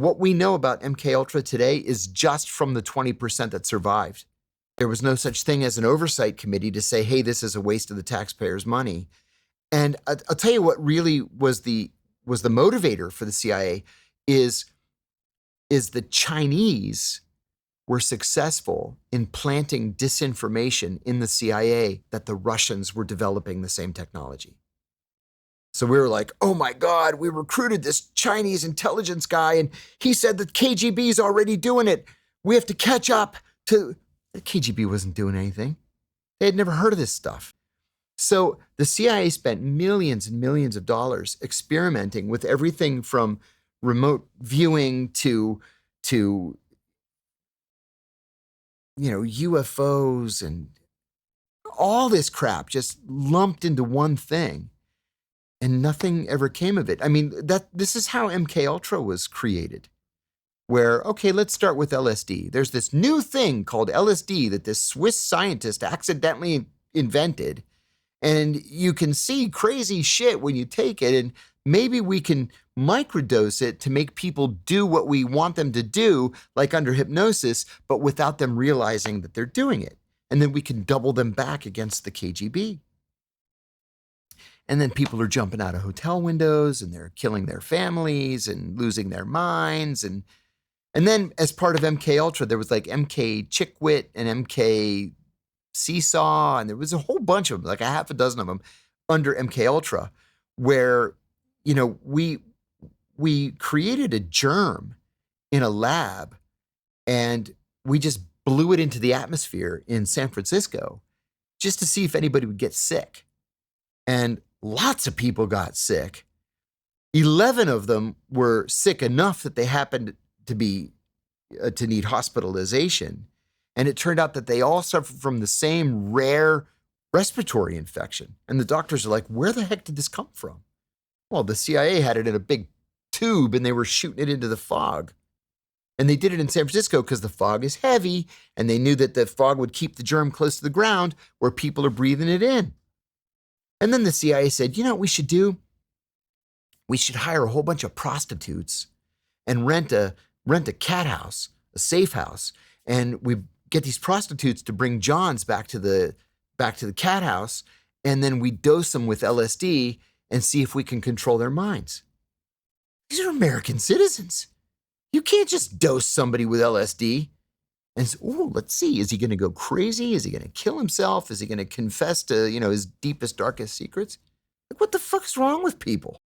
what we know about MKUltra today is just from the 20% that survived. There was no such thing as an oversight committee to say, hey, this is a waste of the taxpayers' money. And I'll tell you what really was the motivator for the CIA is the Chinese were successful in planting disinformation in the CIA that the Russians were developing the same technology. So we were like, oh my God, we recruited this Chinese intelligence guy and he said that KGB is already doing it. We have to catch up to... The KGB wasn't doing anything. They had never heard of this stuff. So the CIA spent millions and millions of dollars experimenting with everything from remote viewing to UFOs and all this crap just lumped into one thing. And nothing ever came of it. I mean, this is how MKUltra was created. Where, okay, let's start with LSD. There's this new thing called LSD that this Swiss scientist accidentally invented. And you can see crazy shit when you take it. And maybe we can microdose it to make people do what we want them to do, like under hypnosis, but without them realizing that they're doing it. And then we can double them back against the KGB. And then people are jumping out of hotel windows and they're killing their families and losing their minds. And then as part of MKUltra, there was like MK Chickwit and MK Seesaw. And there was a whole bunch of them, like a half a dozen of them under MKUltra, where, we created a germ in a lab and we just blew it into the atmosphere in San Francisco just to see if anybody would get sick. And lots of people got sick. 11 of them were sick enough that they happened to need hospitalization. And it turned out that they all suffered from the same rare respiratory infection. And the doctors are like, where the heck did this come from? Well, the CIA had it in a big tube and they were shooting it into the fog. And they did it in San Francisco because the fog is heavy and they knew that the fog would keep the germ close to the ground where people are breathing it in. And then the CIA said, you know what we should do? We should hire a whole bunch of prostitutes and rent a cat house, a safe house. And we get these prostitutes to bring Johns back to the cat house. And then we dose them with LSD and see if we can control their minds. These are American citizens. You can't just dose somebody with LSD and say, oh, let's see, is he going to go crazy? Is he going to kill himself? Is he going to confess to, his deepest, darkest secrets? Like, what the fuck's wrong with people?